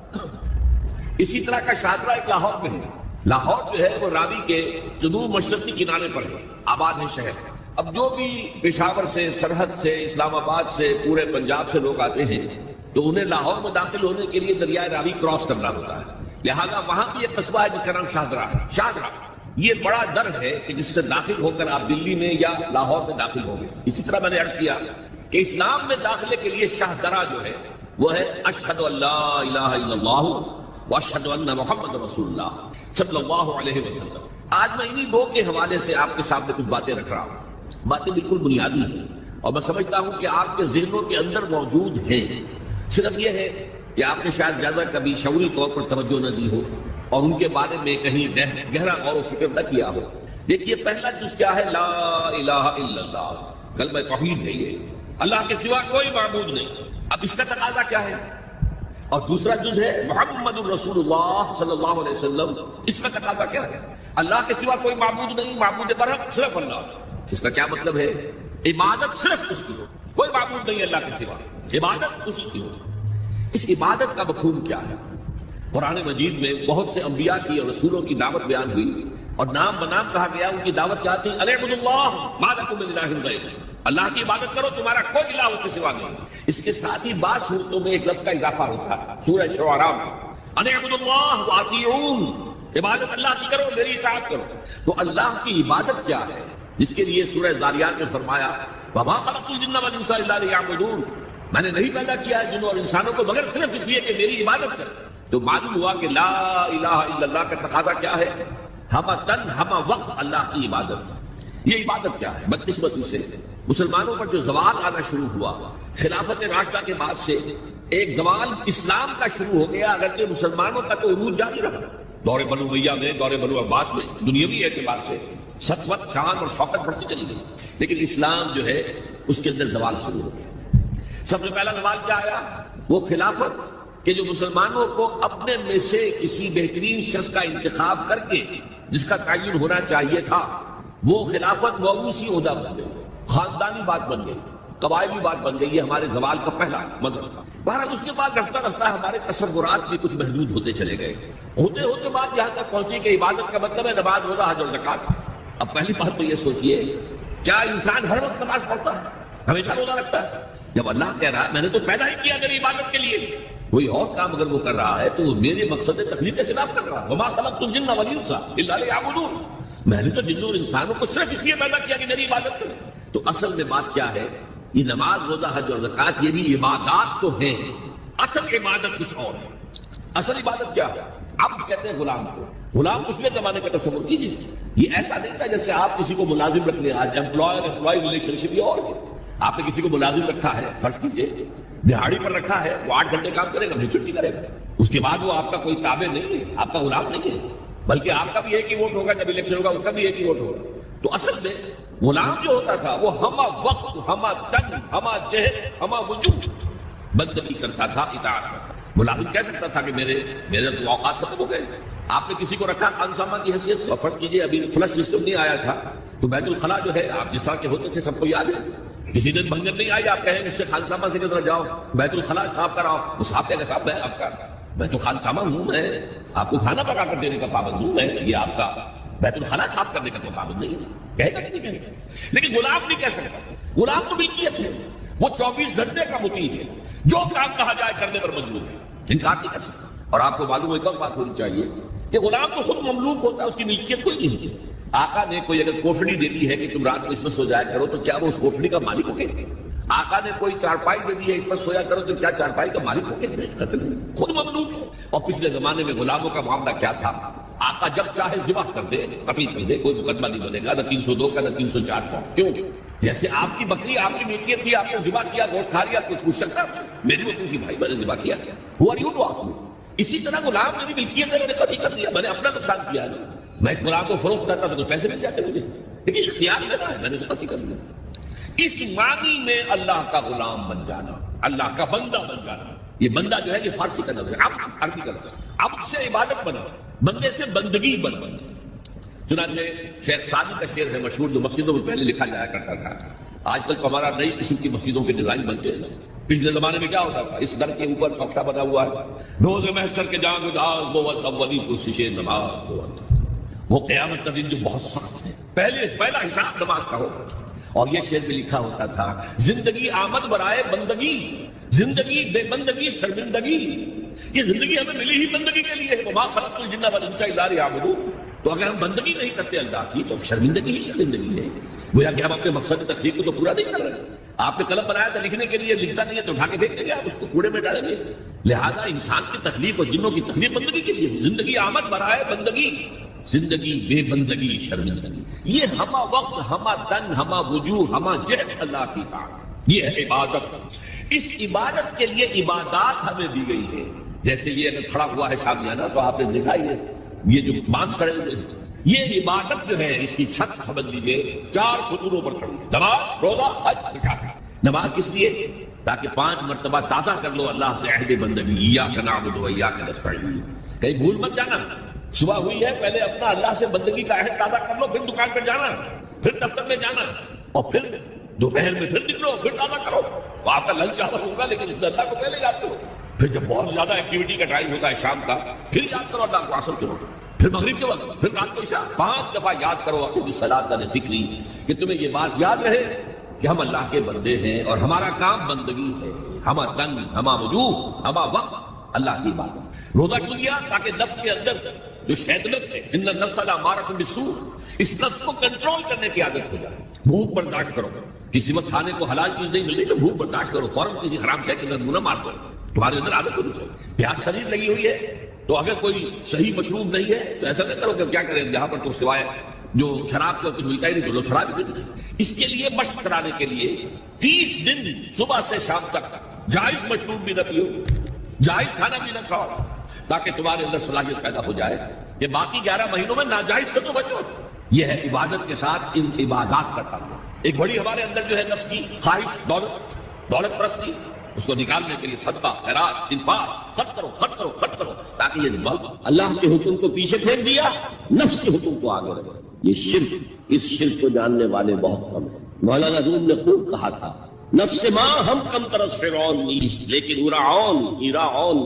اسی طرح کا شاہدرہ ایک لاہور میں ہے۔ لاہور جو ہے وہ راوی کے جنوب مشرقی کنارے پر ہے، آباد ہے شہر۔ اب جو بھی پشاور سے، سرحد سے، اسلام آباد سے، پورے پنجاب سے لوگ آتے ہیں تو انہیں لاہور میں داخل ہونے کے لیے دریائے راوی کراس کرنا ہوتا ہے، لہذا وہاں بھی ایک قصبہ ہے جس کا نام شاہدرہ ہے۔ شاہدرہ یہ بڑا در ہے کہ جس سے داخل ہو کر آپ دلی میں یا لاہور میں داخل ہوں گے۔ اسی طرح میں نے عرض کیا کہ اسلام میں داخلے کے لیے شاہدرہ جو ہے وہ ہے اشہد ان لا الہ الا اللہ واشہد ان محمد رسول اللہ صلی اللہ علیہ وسلم۔ آج میں انہی 2 کے حوالے سے آپ کے سامنے کچھ باتیں رکھ رہا ہوں، باتیں بالکل بنیادی ہیں، اور میں سمجھتا ہوں کہ آپ کے ذہنوں کے اندر موجود ہیں۔ صرف یہ ہے کہ آپ نے شاید زیادہ کبھی شعوری طور پر توجہ نہ دی ہو اور ان کے بارے میں کہیں گہرا غور و فکر نہ کیا ہو۔ دیکھیے پہلا جز کیا ہے، لا الہ الا اللہ، کلمہ توحید ہے، یہ اللہ کے سوا کوئی معبود نہیں۔ اب اس کا تقاضا کیا ہے؟ اور دوسرا جز ہے محمد الرسول اللہ صلی اللہ علیہ وسلم، اس کا تقاضا کیا ہے؟ اللہ کے سوا کوئی معبود نہیں، معبود برحق صرف اللہ۔ اس کا کیا مطلب ہے؟ عبادت صرف اس کی ہو، کوئی معبود نہیں اللہ کے سوا، عبادت اسی کی ہو۔ اس عبادت کا مفہوم کیا ہے؟ قرآن مجید میں بہت سے انبیاء کی اور رسولوں کی دعوت بیان ہوئی، اور نام بنام کہا گیا ان کی دعوت کیا تھی؟ ان اعبدوا اللہ ما لکم من الہ غیرہ، اللہ کی عبادت کرو، تمہارا کوئی الہ اس کے سوا نہیں۔ اس کے ساتھ ہی بعض صورتوں میں ایک لفظ کا اضافہ ہوتا ہے، سورہ شعراء میں ان اعبدوا اللہ واطیعون، عبادت اللہ کی کرو، میری اطاعت کرو۔ تو اللہ کی عبادت کیا ہے، جس کے لیے سورہ ذاریات میں فرمایا وما خلقت الجن والانس الا لیعبدون، میں نے نہیں پیدا کیا ہے جنوں اور انسانوں کو مگر صرف اس لیے کہ میری عبادت کریں۔ تو معلوم ہوا کہ لا الہ الا اللہ کا تقاضا کیا ہے؟ ہم تن ہم وقت اللہ کی عبادت۔ یہ عبادت کیا ہے؟ بدقسمتی سے مسلمانوں پر جو زوال آنا شروع ہوا خلافت راشدہ کے بعد سے، ایک زوال اسلام کا شروع ہو گیا، اگرچہ مسلمانوں تک عروج جاری رہا۔ دور بنو امیہ میں، دور بنو عباس میں دنیاوی اعتبار سے سطوت، شان اور شوکت بڑھتی چلی گئی، لیکن اسلام جو ہے اس کے اندر زوال شروع ہو گیا۔ سب سے پہلا زوال کیا آیا؟ وہ خلافت کہ جو مسلمانوں کو اپنے میں سے کسی بہترین شخص کا انتخاب کر کے جس کا تعین ہونا چاہیے تھا، وہ خلافت موروثی عہدہ بن گئی، خاندانی بات بن گئی، قبائلی بات بن گئی۔ یہ ہمارے زوال کا پہلا مظہر تھا۔ بہرحال اس کے بعد رفتہ رفتہ ہمارے تصورات بھی کچھ محدود ہوتے چلے گئے، ہوتے ہوتے بات یہاں تک پہنچی کہ عبادت کا مطلب ہے نماز، روزہ، حج اور زکات۔ اب پہلی بات تو یہ سوچئے، کیا انسان ہر وقت نماز پڑھتا ہے، ہمیشہ روزہ رکھتا ہے؟ جب اللہ کہہ رہا ہے میں نے تو پیدا ہی کیا میری عبادت کے لیے، کوئی اور کام اگر وہ کر رہا ہے تو وہ میرے مقصد تخلیق کے خلاف کر رہا ہے۔ وما خلقت الجن والانس الا لیعبدون، میں نے تو جنوں اور انسانوں کو صرف اس لیے پیدا کیا کہ میری عبادت کریں۔ تو اصل میں بات کیا ہے؟ یہ نماز، روزہ، حج اور زکات یہ بھی عبادات تو ہیں، اصل عبادت کچھ اور ہے۔ اصل عبادت کیا ہے؟ عبد کہتے ہیں غلام کو۔ غلام پچھلے زمانے کا تصور کیجیے، یہ ایسا نہیں تھا جیسے آپ کسی کو ملازم رکھ لیں۔ آج امپلائی ریلیشن شپ یہ اور ہے، آپ نے کسی کو ملازم رکھا ہے، فرض کیجیے دہاڑی پر رکھا ہے، وہ 8 گھنٹے کام کرے گا، پھر چھٹی کرے گا، اس کے بعد وہ آپ کا کوئی تابع نہیں ہے، آپ کا غلام نہیں ہے، بلکہ آپ کا بھی ایک ہی ووٹ ہوگا، جب الیکشن ہوگا اس کا بھی ایک ہی ووٹ ہوگا۔ تو اصل میں غلام جو ہوتا تھا وہ ہما وقت، ہما تن، ہما جہد، ہما وجود بندگی کرتا تھا، اطاعت کرتا تھا۔ ملازم کہہ سکتا تھا کہ میرے تو اوقات ختم ہو گئے، آپ نے کسی کو رکھا خانسامہ کی حیثیت سے، فرض کیجیے ابھی فلش سسٹم نہیں آیا تھا تو بیت الخلاء جو ہے آپ جس طرح کے ہوتے تھے سب کو یاد ہے، کسی دن بھنجر نہیں آئی، آپ کہیں اس سے خانسامہ سے کدھر جاؤ، بیت الخلاء صاف کراؤ، وہ صاف کہہ صاحب میں آپ کا بیت الخانسامہ ہوں، میں آپ کو کھانا پکا کر دینے کا پابند ہوں، میں یہ آپ کا بیت الخلاء صاف کرنے کا تو پابند نہیں ہے، کہے گا کہ نہیں کہے گا؟ لیکن غلام نہیں کہہ سکتا، غلام تو ملکیت ہے، وہ 24 گھنٹے کا مطیع ہے، جو کام کہا جائے کرنے پر مجبور ہے، انکار نہیں کر سکتا۔ اور آپ کو معلوم ہے ایک اور بات ہونی چاہیے کہ غلام تو خود مملوک ہوتا ہے، اس کی ملکیت کوئی نہیں ہوتی۔ آقا نے کوئی اگر کوٹڑی دے دی ہے کہ تم رات کو اس میں سو جایا کرو تو کیا وہ اس کوٹڑی کا مالک ہو گئے؟ آقا نے کوئی چارپائی دے دی ہے اس پر سویا کرو تو کیا چارپائی کا مالک ہو گئے؟ خود مملوک ہے۔ اور پچھلے زمانے میں غلاموں کا معاملہ کیا تھا؟ آقا جب چاہے ذبح کر دے، قتل کر دے، کوئی مقدمہ نہیں بنے گا، نہ 302 کا نہ 304 کا۔ کیوں؟ جیسے آپ کی بکری آپ کی ملکیت تھی، آپ نے ذبح کیا، گوشت کھا لیا، کچھ پوچھ سکتا؟ میری بکری تھی بھائی، میں نے ذبح کیا، ہوا یوں تو آپ نے۔ اسی طرح غلام میری ملکیت ہے، میں نے قتل کر دیا، میں نے اپنا نقصان کیا ہے، میں اس غلام کو فروخت کرتا تو پیسے مل جاتے مجھے، لیکن اختیار میرا ہے، میں نے اسے قتل کر دیا۔ اس معنی میں اللہ کا غلام بن جانا، اللہ کا بندہ بن جانا، یہ بندہ جو ہے یہ فارسی کا لفظ ہے، عبد عربی کا لفظ ہے، عبد سے عبادت بنا، بندے سے بندگی بن۔ چنانچہ شیخ سعدی کا شعر ہے مشہور، جو مسجدوں میں پہلے لکھا جایا کرتا تھا۔ آج کل تو ہمارا نئی قسم کی مسجدوں کے ڈیزائن بنتے ہیں، پچھلے زمانے میں کیا ہوتا تھا؟ اس در کے اوپر پکڑا بنا ہوا ہے، روز محشر کے جان گداز بوت اولی کوشش نماز بوت۔ وہ قیامت کا دن جو بہت سخت ہے، پہلا حساب نماز کا ہوگا۔ اور یہ شعر میں لکھا ہوتا تھا، زندگی آمد برائے بندگی، زندگی بے بندگی شرمندگی۔ یہ زندگی ہمیں ملی ہی بندگی کے لیے ہے، وما خلقت الجن والانس الا لیعبدون۔ تو اگر ہم بندگی نہیں کرتے اللہ کی تو شرمندگی ہی شرمندگی ہے، گویا کہ ہم اپنے مقصد تخلیق کو تو پورا نہیں کر رہے۔ آپ نے قلم بنایا تھا لکھنے کے لیے، لکھتا نہیں ہے تو اٹھا کے پھینک دیں گے، آپ اس کو کوڑے میں ڈالیں گے۔ لہذا انسان کی تخلیق اور جنوں کی تخلیق بندگی کے لیے، زندگی آمد برائے بندگی، زندگی بے بندگی شرمندگی۔ یہ ہما وقت، ہما تن، ہما وجوہ، ہما جہد اللہ کی طاعت، یہ ہے عبادت۔ اس عبادت کے لیے عبادات ہمیں دی گئی ہے۔ جیسے یہ اگر کھڑا ہوا ہے شامیانہ تو آپ نے دیکھا یہ جو بانس کھڑے ہوئے ہیں، یہ عبادت جو ہے اس کی چھت سمجھ لیجیے 4 ستونوں پر کھڑی ہے، نماز، روزہ، حج، زکات۔ نماز کس لیے؟ تاکہ 5 مرتبہ تازہ کر لو اللہ سے عہد بندگی، ایاک نعبد و ایاک نستعین۔ کہیں بھول مت جانا، صبح ہوئی ہے پہلے اپنا اللہ سے بندگی کا عہد تازہ کر لو، پھر دکان پہ جانا، پھر دفتر میں جانا، اور پھر دوپہر میں پھر نکلو، پھر تازہ کرو۔ وہاں کا لنچ آور ہوگا لیکن اس اللہ کو پہلے یاد کرو۔ پھر جب بہت زیادہ ایکٹیویٹی کا ٹائم ہوتا ہے شام کا، پھر یاد کرو اللہ کو عصر کے وقت، پھر مغرب کے وقت، پھر رات کو عشاء، 5 دفعہ یاد کرو اپنی صلاۃ کا ذکری، کہ تمہیں یہ بات یاد رہے کہ ہم اللہ کے بندے ہیں اور ہمارا کام بندگی ہے، ہما تن، ہما وجوہ، ہما وقت اللہ کی عبادت۔ روزہ کیوں دیا؟ تاکہ نفس کے اندر جو شیطنت ہے، ان النفس لامارۃ بالسوء، اس نفس کو کنٹرول کرنے کی عادت ہو جائے۔ بھوک برداشت کرو، کسی وقت کھانے کو حلال چیز نہیں مل رہی تو بھوک برداشت کرو، فوراً کسی حرام شے کے اندر منہ نہ مار دو، تمہارے اندر عادت ہونی چاہیے۔ پیاس شدید لگی ہوئی ہے تو اگر کوئی صحیح مشروب نہیں ہے تو ایسا نہیں کرو کہ کیا کریں، جہاں پر تو سوائے جو شراب کا کچھ ملتا ہی نہیں تو لوگ شراب ہی پیتے ہیں۔ اس کے لیے مشق کرانے کے لیے 30 دن صبح سے شام تک جائز مشروب بھی نہ پیو، جائز کھانا بھی نہ کھاؤ، تاکہ تمہارے اندر صلاحیت پیدا ہو جائے کہ باقی 11 مہینوں میں ناجائز سے تو بچو۔ یہ ہے عبادت کے ساتھ ان عبادات کا تعلق۔ ایک بڑی ہمارے اندر جو ہے نفس کی خواہش، دولت پرستی، اس کو نکالنے کے لیے صدقہ، خیرات، انفاق، خرچ کرو، تاکہ یہ اللہ کے حکم کو پیچھے پھینک دیا، نفس کے حکم کو آگے رکھا۔ یہ شرک، اس شرک کو جاننے والے بہت کم ہیں۔ مولانا روم نے خوب کہا تھا، نفس ماں ہم کم طرف فرعون نیست، لیکن ایراون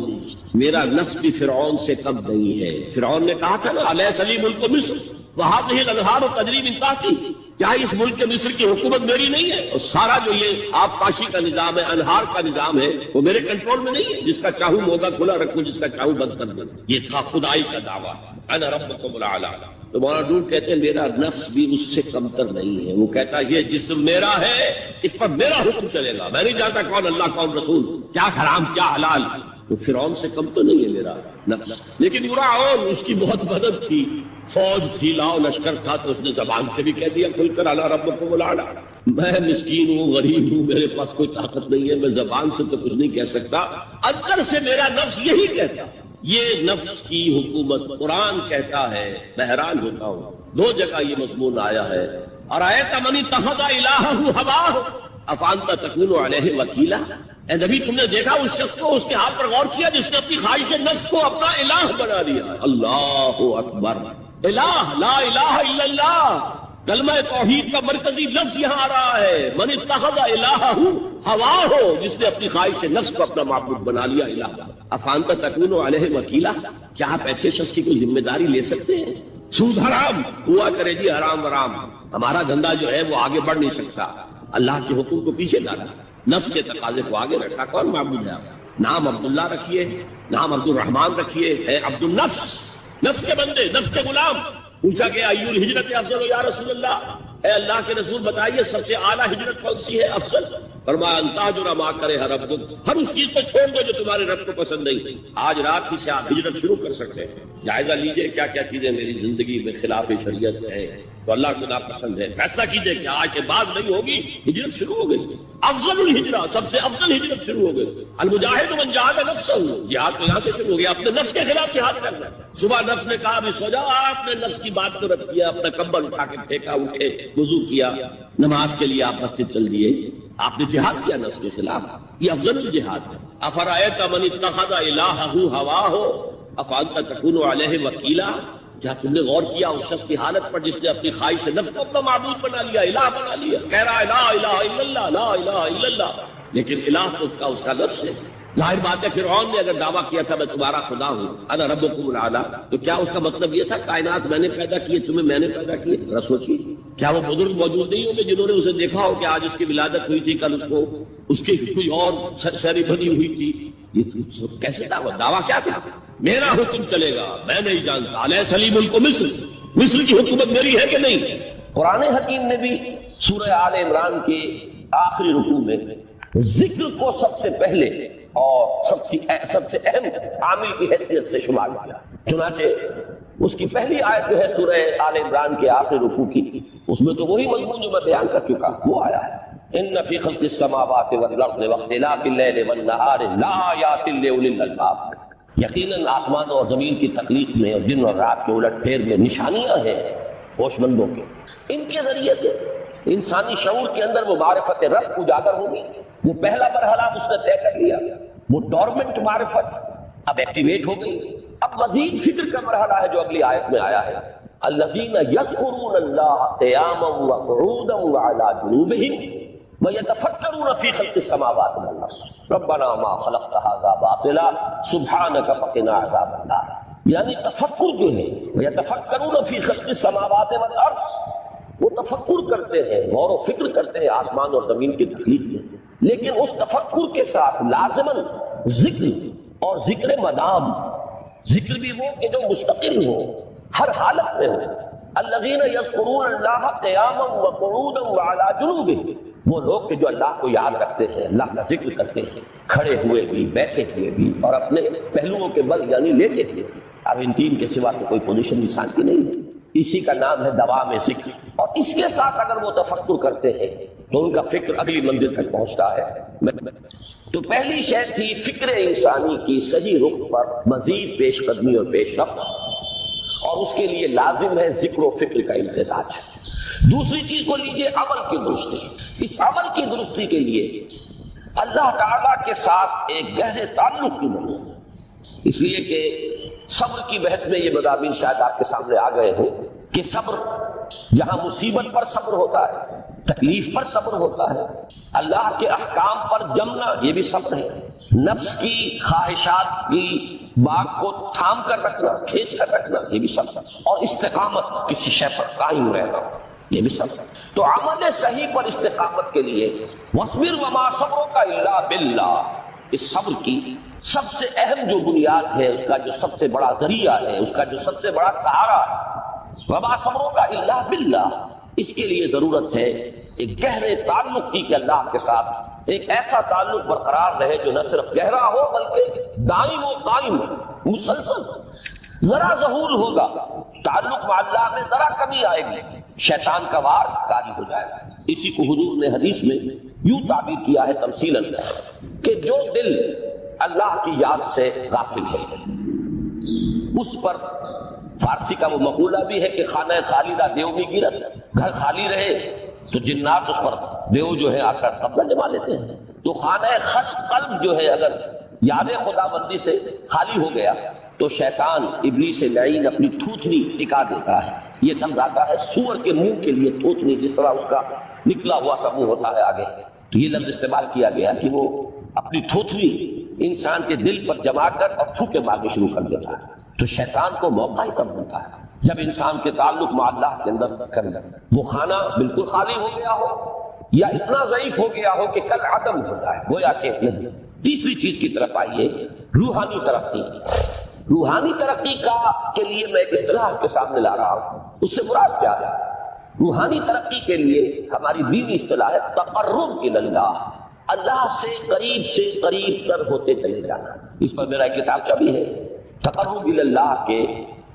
نیست، میرا نفس بھی فرعون سے کم نہیں ہے۔ فرعون نے کہا تھا نا، الیس لی ملک مصر وہذہ الانہار تجری من تحتی، کیا اس ملک کے مصر کی حکومت میری نہیں ہے؟ اور سارا جو یہ آب پاشی کا نظام ہے، انہار کا نظام ہے، وہ میرے کنٹرول میں نہیں ہے؟ جس کا چاہوں موقع کھلا رکھوں، جس کا چاہوں بند کر دوں۔ یہ تھا خدائی کا دعویٰ، انا ربکم الاعلی۔ تو مولانا ڈور کہتے ہیں میرا نفس بھی اس سے کمتر نہیں ہے۔ وہ کہتا یہ جسم میرا ہے، اس پر میرا حکم چلے گا، میں نہیں جانتا کون اللہ کون رسول، کیا حرام کیا حلال۔ تو فرعون سے کم تو نہیں ہے میرا نفس۔ لیکن فرعون اس کی بہت مدد تھی، فوج تھی، لاؤ لشکر تھا، تو اس نے زبان سے بھی کہہ دیا کھل کر انا ربکم الاعلی۔ میں مسکین ہوں، غریب ہوں، میرے پاس کوئی طاقت نہیں ہے، میں زبان سے تو کچھ نہیں کہہ سکتا، اندر سے میرا نفس یہی کہتا۔ یہ نفس کی حکومت قرآن کہتا ہے، میں حیران ہوتا ہوں، 2 جگہ یہ مضمون آیا ہے، ارأیت من اتخذ الہہ ہواہ افانت تکون علیہ وکیلا۔ اے نبی تم نے دیکھا اس شخص کو، اس کے ہاتھ پر غور کیا جس نے اپنی خواہش نفس کو اپنا الہ بنا لیا۔ اللہ اکبر، الہ لا الہ الا اللہ، کلمہ توحید کا مرکزی لفظ یہاں آ رہا ہے، من اتخذ الہہ ہواہ، جس نے اپنی خواہش نفس کو اپنا معبود بنا لیا الہ۔ افانت تکون علیہ وکیلا، کیا آپ ایسے شخص کی کوئی ذمہ داری لے سکتے ہیں؟ سود حرام ہوا کرے جی، حرام ہمارا دھندا جو ہے وہ آگے بڑھ نہیں سکتا، اللہ کے حکم کو پیچھے ڈالا، نفس کے تقاضے کو آگے رکھا، کون معبود ہے؟ نام عبداللہ رکھیے، نام عبد الرحمان رکھیے، اے عبد النفس، نفس کے بندے، نفس کے غلام۔ پوچھا کہ ایو الہجرت افضل یا رسول اللہ، اے اللہ کے رسول بتائیے سب سے اعلیٰ ہجرت کون سی ہے، افضل؟ فرمایا ان تہجر ما کرہ ربک، ہر اس چیز کو چھوڑ دو جو تمہارے رب کو پسند نہیں۔ آج رات ہی سے آپ ہجرت شروع کر سکتے ہیں۔ جائزہ لیجئے کیا کیا چیزیں میری زندگی میں خلاف شریعت ہے تو اللہ کو ناپسند ہے، فیصلہ کیجئے کہ آج کے بعد نہیں ہوگی، ہجرت شروع ہو گئی۔ افضل الہجرہ، سب سے افضل ہجرت شروع ہو گئی۔ المجاہد من جاہد نفسہ، جہاد تو یہاں سے شروع ہو گیا، اپنے نفس کے خلاف جہاد کرنا۔ صبح نفس نے کہا ابھی سو جاؤ، آپ نے نفس کی بات کو رکھ دیا، اپنا کمبل اٹھا کے پھینکا، اٹھے، وضو کیا، نماز کے لیے آپ مسجد چل دیے، آپ نے جہاد کیا نفس کے خلاف۔ یہ افضل الجہاد ہے۔ افرأیت من اتخذ الہہ ہواہ افانت تکون علیہ وکیلا، کیا تم نے غور کیا اس شخص کی حالت پر جس نے اپنی خواہش سے نفس کو اپنا معبود بنا لیا، الہ بنا لیا، کہہ رہا ہے لا الہ الا اللہ، لا الہ الا اللہ، لیکن الہ تو اس کا نفس ہے۔ ظاہر بات ہے فرعون نے اگر دعویٰ کیا تھا میں تمہارا خدا ہوں، انا ربکم الاعلی، تو کیا اس کا مطلب یہ تھا کائنات میں نے پیدا کی، تمہیں میں نے پیدا کی؟ ذرا سوچیے، کیا وہ بزرگ موجود نہیں ہوں گے جنہوں نے اسے دیکھا ہو کہ آج اس کی ولادت ہوئی تھی، کل اس کی کوئی اور سیریمنی ہوئی تھی؟ یہ کیسے دعویٰ کیا تھا؟ میرا حکم چلے گا، میں نہیں جانتا، علیہ سلیم کو مصر کی حکومت میری ہے کہ نہیں؟ قرآن حکیم نے بھی سورہ آل عمران کے آخری رکوع میں ذکر کو سب سے پہلے اور سب سے اہم عامل کی حیثیت سے شمار کیا۔ چنانچہ اس کی پہلی آیت جو ہے سورہ آل عمران کے آخری رکوع کی، اس میں تو وہی مضمون جو میں بیان کر چکا وہ آیا ہے، ان فی خلق السماوات والارض واختلاف اللیل والنہار لآیات لأولی الالباب، یقیناً آسمان اور زمین کی تخلیق میں اور دن اور رات کے الٹ پھیر میں نشانیاں ہیں ہوش مندوں کے۔ ان کے ذریعے سے انسانی شعور کے اندر وہ معرفت رب اجاگر ہوگی۔ وہ پہلا مرحلہ اس نے طے کر لیا، وہ ڈورمنٹ معرفت اب ایکٹیویٹ ہو گئی۔ اب مزید فکر کا مرحلہ ہے جو اگلی آیت میں آیا ہے، الذین یذکرون اللہ قیاما وقعودا وعلی جنوبہم ویتفکرون فی خلق السماوات والارض ربنا ما خلقت ھذا باطلا سبحانک فقنا عذاب النار۔ یعنی تفکر جو ہے، یتفکرون فی خلق السماوات والارض، وہ تفکر کرتے ہیں، غور و فکر کرتے ہیں آسمان اور زمین کی تخلیق میں، لیکن اس تفکر کے ساتھ لازماً ذکر اور ذکر مدام، ذکر بھی وہ کہ جو مستقل ہو، ہر حالت میں ہو۔ الذین یذکرون اللہ قیاما وقعودا وعلی جنوبہم، وہ لوگ کہ جو اللہ کو یاد رکھتے ہیں، اللہ کا ذکر کرتے ہیں، کھڑے ہوئے بھی، بیٹھے ہوئے بھی، اور اپنے پہلوؤں کے بل یعنی لیٹے ہوئے بھی۔ اب ان تین کے سوا تو کوئی پوزیشن انسان کی نہیں ہے، اسی کا نام ہے دوام ذکر۔ اور اس کے ساتھ اگر وہ تفکر کرتے ہیں تو ان کا فکر اگلی منزل تک پہنچتا ہے۔ تو پہلی شے تھی فکر انسانی کی صحیح رخ پر مزید پیش قدمی اور پیش رفت، اور اس کے لیے لازم ہے ذکر و فکر کا امتزاج۔ دوسری چیز کو لیجیے عمل کی درستی۔ اس عمل کی درستی کے لیے اللہ تعالیٰ کے ساتھ ایک گہرے تعلق کی ضرورت، اس لیے کہ صبر کی بحث میں یہ مضامین شاید آپ کے سامنے آ گئے ہوں کہ صبر، جہاں مصیبت پر صبر ہوتا ہے، تکلیف پر صبر ہوتا ہے، اللہ کے احکام پر جمنا یہ بھی صبر ہے، نفس کی خواہشات کی باغ کو تھام کر رکھنا، کھینچ کر رکھنا یہ بھی صبر، اور استقامت کسی شے پر قائم رہنا یہ بھی صبر۔ تو عمل صحیح پر استقامت کے لیے وَاصْبِرْ وَمَا صَبْرُكَ إِلَّا بِاللَّهِ، اس صبر کی سب سے اہم جو بنیاد ہے، اس کا جو سب سے بڑا ذریعہ ہے، اس کا جو سب سے بڑا سہارا ہے، وَمَا صَبْرُكَ إِلَّا بِاللَّهِ، اس کے لیے ضرورت ہے ایک گہرے تعلق کی کہ اللہ کے ساتھ ایک ایسا تعلق برقرار رہے جو نہ صرف گہرا ہو بلکہ دائم و قائم ہو، مسلسل۔ ذرا ظہور ہوگا تعلق مع اللہ میں، ذرا کمی آئے گی، شیطان کا وار کاری ہو جائے گا۔ اسی کو حضور نے حدیث میں یوں تعبیر کیا ہے تمثیلاً کہ جو دل اللہ کی یاد سے غافل ہے اس پر، فارسی کا وہ مقولہ بھی ہے کہ خانہ خالی را دیو بھی گرت، گھر خالی رہے تو جنات اس پر دیو جو ہے آ کر قبضہ جما لیتے ہیں۔ تو خانہ خش قلب جو ہے اگر یاد خدا بندی سے خالی ہو گیا تو شیطان ابلیس لعین اپنی تھوتنی ٹکا دیتا ہے۔ یہ لفظ آتا ہے سور کے منہ کے لیے تھوتنی، جس طرح اس کا نکلا ہوا سا منہ ہوتا ہے آگے، تو یہ لفظ استعمال کیا گیا کہ وہ اپنی تھوتنی انسان کے دل پر جما کر اور پھوکے مارنے شروع کر دیتا ہے۔ تو شیطان کو موقع ہی کب ملتا ہے جب انسان کے تعلق مع اللہ کے اندر وہ خانہ بالکل خالی ہو گیا ہو یا اتنا ضعیف ہو گیا ہو کہ کل عدم ہو جائے، گویا کہ تیسری چیز کی طرف آئیے، روحانی ترقی۔ روحانی ترقی کے لیے میں ایک اصطلاح آپ کے سامنے لا رہا ہوں، اس سے مراد کیا ہے؟ روحانی ترقی کے لیے ہماری دینی اصطلاح ہے تقرب اللہ، اللہ سے قریب تر ہوتے چلے جانا۔ اس پر میرا کتابچہ بھی ہے، تقرب اللہ کے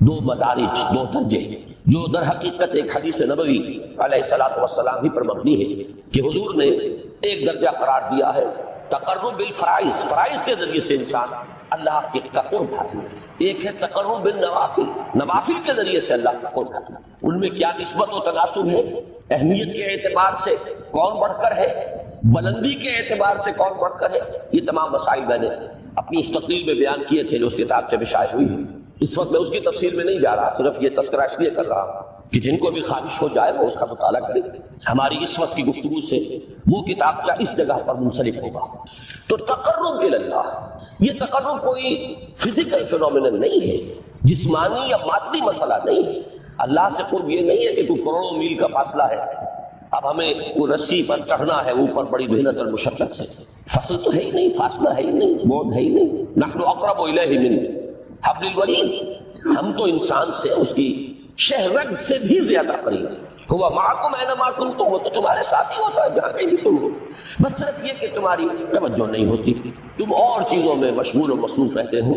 دو مدارج، دو درجے، جو در حقیقت ایک حدیث نبوی علیہ الصلوۃ والسلام ہی پر مبنی ہے کہ حضور نے ایک درجہ قرار دیا ہے تقرب بالفرائض، فرائض کے ذریعے سے انسان اللہ کے قرب حاصل ہے۔ ایک ہے تقرب بالنوافل، نوافل کے ذریعے سے اللہ کا قرب حاصل ہے۔ ان میں کیا نسبت و تناسب ہے؟ اہمیت کے اعتبار سے کون بڑھ کر ہے، بلندی کے اعتبار سے کون بڑھ کر ہے، یہ تمام مسائل میں نے اپنی اس تقریر میں بیان کیے تھے جو اس کتاب سے شائع ہوئی۔ اس وقت میں اس کی تفصیل میں نہیں جا رہا، صرف یہ تذکرہ اس لیے کر رہا ہوں کہ جن کو بھی خواہش ہو جائے وہ اس کا مطالعہ کرے۔ ہماری اس وقت کی گفتگو سے وہ کتاب کیا اس جگہ پر منسلک ہوگا۔ تو تقرب اللہ، یہ تقرب کوئی فزیکل فینومینل نہیں ہے، جسمانی یا مادی مسئلہ نہیں ہے۔ اللہ سے قرب یہ نہیں ہے کہ کوئی کروڑوں میل کا فاصلہ ہے، اب ہمیں وہ رسی پر چڑھنا ہے اوپر بڑی محنت اور مشقت سے، فصل تو ہے ہی نہیں، فاصلہ ہے ہی نہیں، موت ہے ہی نہیں۔ نحن اقرب الیہ من حبل الورید، ہم تو انسان سے اس کی شہرگ سے بھی زیادہ قریب ہیں۔ ہوا معکم اینما کنتم، وہ تو تمہارے ساتھ ہی ہوتا ہے جہاں کہیں بھی تم ہو، بس صرف یہ کہ تمہاری توجہ نہیں ہوتی، تم اور چیزوں میں مشغول و مصروف رہتے ہو،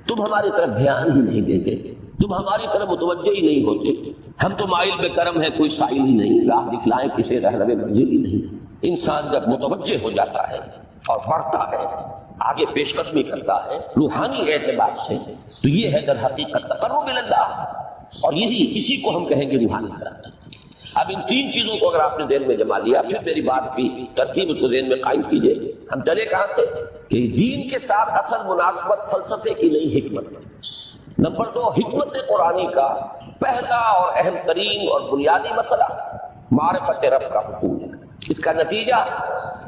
تم ہماری طرف دھیان ہی نہیں دیتے، تم ہماری طرف متوجہ ہی نہیں ہوتے۔ ہم تو مائل بے کرم ہے، کوئی سائل ہی نہیں، راہ دکھلائیں کسی رہنمے منزل ہی نہیں۔ انسان جب متوجہ ہو جاتا ہے اور بڑھتا ہے، آگے پیش قدمی کرتا ہے روحانی اعتبار سے، تو یہ ہے در حقیقت تقرب اللہ، اور اسی کو ہم کہیں گے روحانی ترقی۔ اب ان تین چیزوں کو اگر آپ نے ذہن میں جما لیا، پھر میری بات کی ترتیب اس کو ذہن میں قائم کیجئے۔ ہم چلے کہاں سے کہ دین کے ساتھ اصل مناسبت فلسفے کی نہیں، حکمت۔ نمبر 2، حکمت قرآنی کا پہلا اور اہم ترین اور بنیادی مسئلہ معرفت رب کا حصول ہے۔ اس کا نتیجہ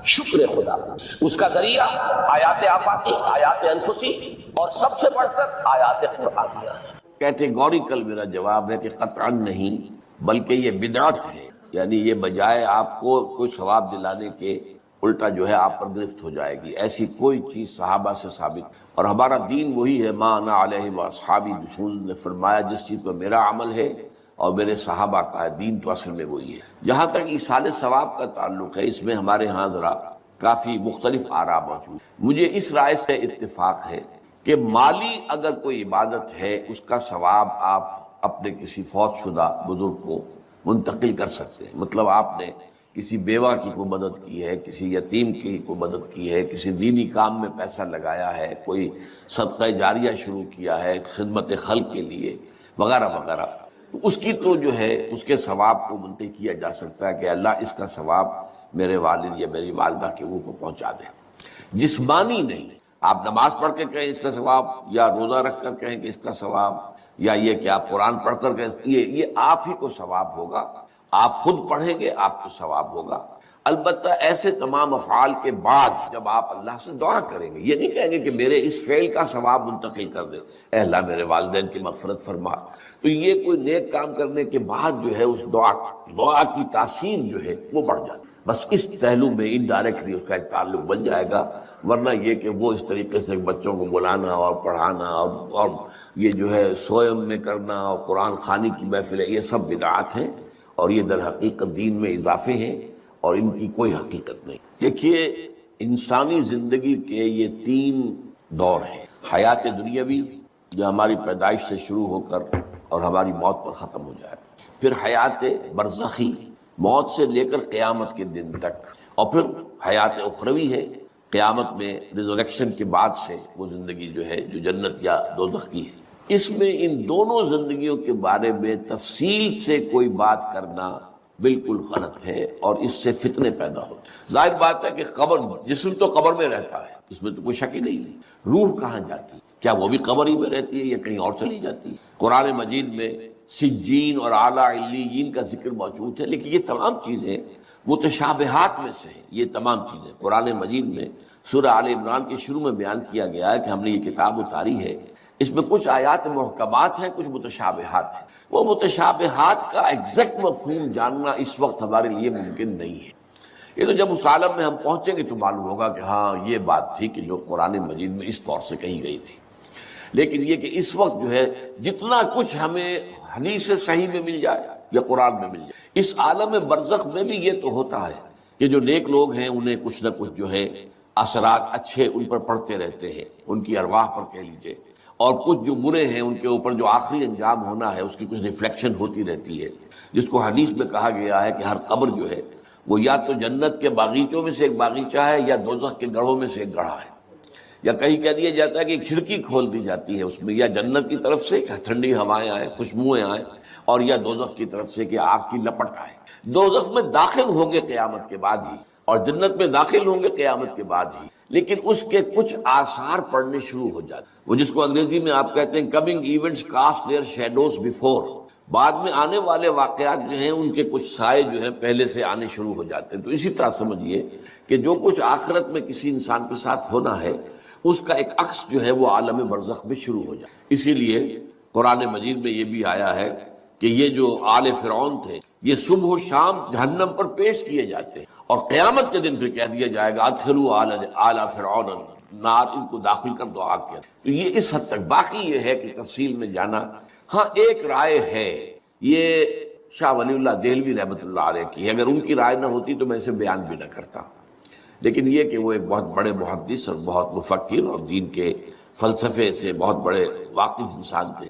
شکر خدا، اس کا ذریعہ آیات آفاقی، آیات انفسی، اور سب سے بڑھ کر آیات قرآنیہ۔ کیٹیگوریکل میرا جواب ہے کہ قطعاً نہیں، بلکہ یہ بدعت ہے، یعنی یہ بجائے آپ کو کوئی ثواب دلانے کے الٹا جو ہے آپ پر گرفت ہو جائے گی۔ ایسی کوئی چیز صحابہ سے ثابت، اور ہمارا دین وہی ہے، ما انا علیہ واصحابی، رسول نے فرمایا جس چیز پر میرا عمل ہے اور میرے صحابہ کا ہے، دین تو اصل میں وہی ہے۔ جہاں تک ایصال ثواب کا تعلق ہے، اس میں ہمارے ہاں ذرا کافی مختلف آراء موجود۔ مجھے اس رائے سے اتفاق ہے کہ مالی اگر کوئی عبادت ہے، اس کا ثواب آپ اپنے کسی فوت شدہ بزرگ کو منتقل کر سکتے ہیں۔ مطلب آپ نے کسی بیوہ کی کوئی مدد کی ہے، کسی یتیم کی کوئی مدد کی ہے، کسی دینی کام میں پیسہ لگایا ہے، کوئی صدقہ جاریہ شروع کیا ہے خدمت خلق کے لیے وغیرہ وغیرہ، تو اس کی تو جو ہے اس کے ثواب کو منتقل کیا جا سکتا ہے کہ اللہ اس کا ثواب میرے والد یا میری والدہ کے وہ کو پہنچا دے۔ جسمانی نہیں، آپ نماز پڑھ کے کہیں اس کا ثواب، یا روزہ رکھ کر کہیں کہ اس کا ثواب، یا یہ کہ آپ قرآن پڑھ کر کہیں، یہ آپ ہی کو ثواب ہوگا، آپ خود پڑھیں گے آپ کو ثواب ہوگا۔ البتہ ایسے تمام افعال کے بعد جب آپ اللہ سے دعا کریں گے، یہ نہیں کہیں گے کہ میرے اس فعل کا ثواب منتقل کر دے، اے اللہ میرے والدین کی مغفرت فرما، تو یہ کوئی نیک کام کرنے کے بعد جو ہے اس دعا کی تاثیر جو ہے وہ بڑھ جاتی ہے۔ بس اس پہلو میں انڈائریکٹلی اس کا ایک تعلق بن جائے گا، ورنہ یہ کہ وہ اس طریقے سے بچوں کو بلانا اور پڑھانا اور یہ جو ہے سوئم میں کرنا اور قرآن خوانی کی محفلیں، یہ سب بدعات ہیں، اور یہ در حقیقت دین میں اضافے ہیں اور ان کی کوئی حقیقت نہیں۔ دیکھیے، انسانی زندگی کے یہ 3 دور ہیں، حیات دنیاوی جو ہماری پیدائش سے شروع ہو کر اور ہماری موت پر ختم ہو جائے، پھر حیات برزخی موت سے لے کر قیامت کے دن تک، اور پھر حیات اخروی ہے قیامت میں ریزوریکشن کے بعد سے وہ زندگی جو ہے جو جنت یا دوزخ کی ہے۔ اس میں ان دونوں زندگیوں کے بارے میں تفصیل سے کوئی بات کرنا بالکل غلط ہے، اور اس سے فتنے پیدا ہوتے ہیں۔ ظاہر بات ہے کہ قبر، جسم تو قبر میں رہتا ہے، اس میں تو کوئی شک ہی نہیں ہے۔ روح کہاں جاتی ہے؟ کیا وہ بھی قبر ہی میں رہتی ہے یا کہیں اور چلی جاتی ہے؟ قرآن مجید میں سجین اور اعلیٰ علیین کا ذکر موجود ہے، لیکن یہ تمام چیزیں متشابہات میں سے ہیں۔ یہ تمام چیزیں قرآن مجید میں سورہ آل عمران کے شروع میں بیان کیا گیا ہے کہ ہم نے یہ کتاب اتاری ہے، اس میں کچھ آیات محکمات ہیں، کچھ متشابہات ہیں۔ وہ متشابہات کا ایگزیکٹ مفہوم جاننا اس وقت ہمارے لیے ممکن نہیں ہے، یہ تو جب اس عالم میں ہم پہنچیں گے تو معلوم ہوگا کہ ہاں یہ بات تھی کہ جو قرآن مجید میں اس طور سے کہی گئی تھی۔ لیکن یہ کہ اس وقت جو ہے جتنا کچھ ہمیں حدیث صحیح میں مل جائے یا قرآن میں مل جائے، اس عالم برزخ میں بھی یہ تو ہوتا ہے کہ جو نیک لوگ ہیں انہیں کچھ نہ کچھ جو ہے اثرات اچھے ان پر پڑتے رہتے ہیں، ان کی ارواح پر کہہ لیجئے، اور کچھ جو برے ہیں ان کے اوپر جو آخری انجام ہونا ہے اس کی کچھ ریفلیکشن ہوتی رہتی ہے، جس کو حدیث میں کہا گیا ہے کہ ہر قبر جو ہے وہ یا تو جنت کے باغیچوں میں سے ایک باغیچہ ہے یا دوزخ کے گڑھوں میں سے ایک گڑھا ہے، یا کہیں کہہ دیا جاتا ہے کہ کھڑکی کھول دی جاتی ہے اس میں، یا جنت کی طرف سے کہ ٹھنڈی ہوائیں آئیں، خوشبوئیں آئیں، اور یا دوزخ کی طرف سے کہ آگ کی لپٹ آئے۔ دوزخ میں داخل ہوں گے قیامت کے بعد ہی، اور جنت میں داخل ہوں گے قیامت کے بعد ہی، لیکن اس کے کچھ آثار پڑنے شروع ہو جاتے ہیں، وہ جس کو انگریزی میں آپ کہتے ہیں coming events cast their shadows before, بعد میں آنے والے واقعات جو ہیں ان کے کچھ سائے جو ہیں پہلے سے آنے شروع ہو جاتے ہیں۔ تو اسی طرح سمجھیے کہ جو کچھ آخرت میں کسی انسان کے ساتھ ہونا ہے اس کا ایک عکس جو ہے وہ عالم برزخ میں شروع ہو جائے۔ اسی لیے قرآن مجید میں یہ بھی آیا ہے کہ یہ جو آل فرعون تھے یہ صبح و شام جہنم پر پیش کیے جاتے ہیں، اور قیامت کے دن پھر کہہ دیا جائے گا ادخلوا آل فرعون نار، ان کو داخل کر دو آگ کے اندر۔ تو یہ اس حد تک، باقی یہ ہے کہ تفصیل میں جانا، ہاں ایک رائے ہے، یہ شاہ ولی اللہ دہلوی رحمۃ اللہ علیہ کی ہے، اگر ان کی رائے نہ ہوتی تو میں اسے بیان بھی نہ کرتا، لیکن یہ کہ وہ ایک بہت بڑے محدث اور بہت مفکر اور دین کے فلسفے سے بہت بڑے واقف انسان تھے۔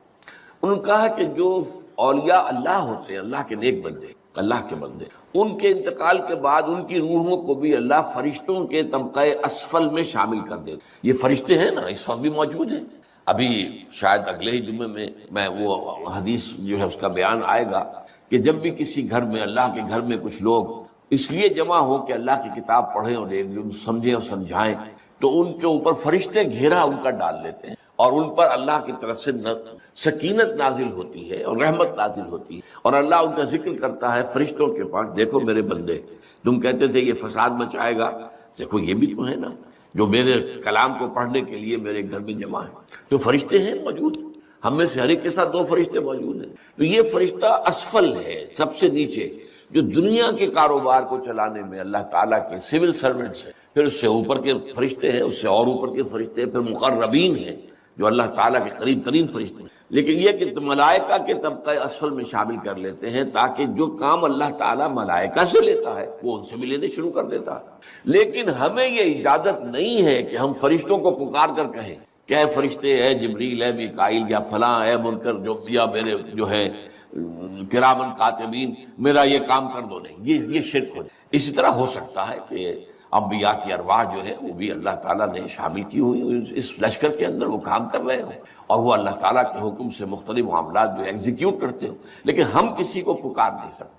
انہوں نے کہا کہ جو اولیاء اللہ ہوتے ہیں، اللہ کے نیک بندے، اللہ کے بندے، ان کے انتقال کے بعد ان کی روحوں کو بھی اللہ فرشتوں کے طبقہ اسفل میں شامل کر دیتے۔ یہ فرشتے ہیں نا، اس وقت بھی موجود ہیں، ابھی شاید اگلے ہی جمعے میں وہ حدیث جو ہے اس کا بیان آئے گا کہ جب بھی کسی گھر میں، اللہ کے گھر میں کچھ لوگ اس لیے جمع ہو کہ اللہ کی کتاب پڑھیں اور سمجھیں اور سمجھائیں، تو ان کے اوپر فرشتے گھیرا ان کا ڈال لیتے ہیں، اور ان پر اللہ کی طرف سے سکینت نازل ہوتی ہے اور رحمت نازل ہوتی ہے، اور اللہ ان کا ذکر کرتا ہے فرشتوں کے پاس، دیکھو میرے بندے، تم کہتے تھے یہ فساد مچائے گا، دیکھو یہ بھی تو ہے نا جو میرے کلام کو پڑھنے کے لیے میرے گھر میں جمع ہے۔ تو فرشتے ہیں موجود، ہم میں سے ہر ایک کے ساتھ 2 فرشتے موجود ہیں۔ تو یہ فرشتہ اسفل ہے، سب سے نیچے، جو دنیا کے کاروبار کو چلانے میں اللہ تعالیٰ کے سول سرونٹس ہیں، پھر اس سے اوپر کے فرشتے ہیں، اس سے اور اوپر کے فرشتے ہیں، پھر مقربین ہیں جو اللہ تعالیٰ کے قریب ترین فرشتے ہیں۔ لیکن یہ کہ ملائکہ کے طبقہ اسفل میں شامل کر لیتے ہیں تاکہ جو کام اللہ تعالیٰ ملائکہ سے لیتا ہے وہ ان سے بھی لینے شروع کر دیتا ہے۔ لیکن ہمیں یہ اجازت نہیں ہے کہ ہم فرشتوں کو پکار کر کہیں کہ اے فرشتے، اے جبریل، اے میکائیل، یا فلاں، اے منکر، جو یا میرے جو ہے کرامن کاتبین، میرا یہ کام کر دو، نہیں، یہ شرک ہو جائے۔ اسی طرح ہو سکتا ہے کہ انبیاء کی ارواح جو ہے وہ بھی اللہ تعالیٰ نے شامل کی ہوئی اس لشکر کے اندر، وہ کام کر رہے ہوں اور وہ اللہ تعالیٰ کے حکم سے مختلف معاملات جو ایگزیکیوٹ کرتے ہوں، لیکن ہم کسی کو پکار نہیں سکتے۔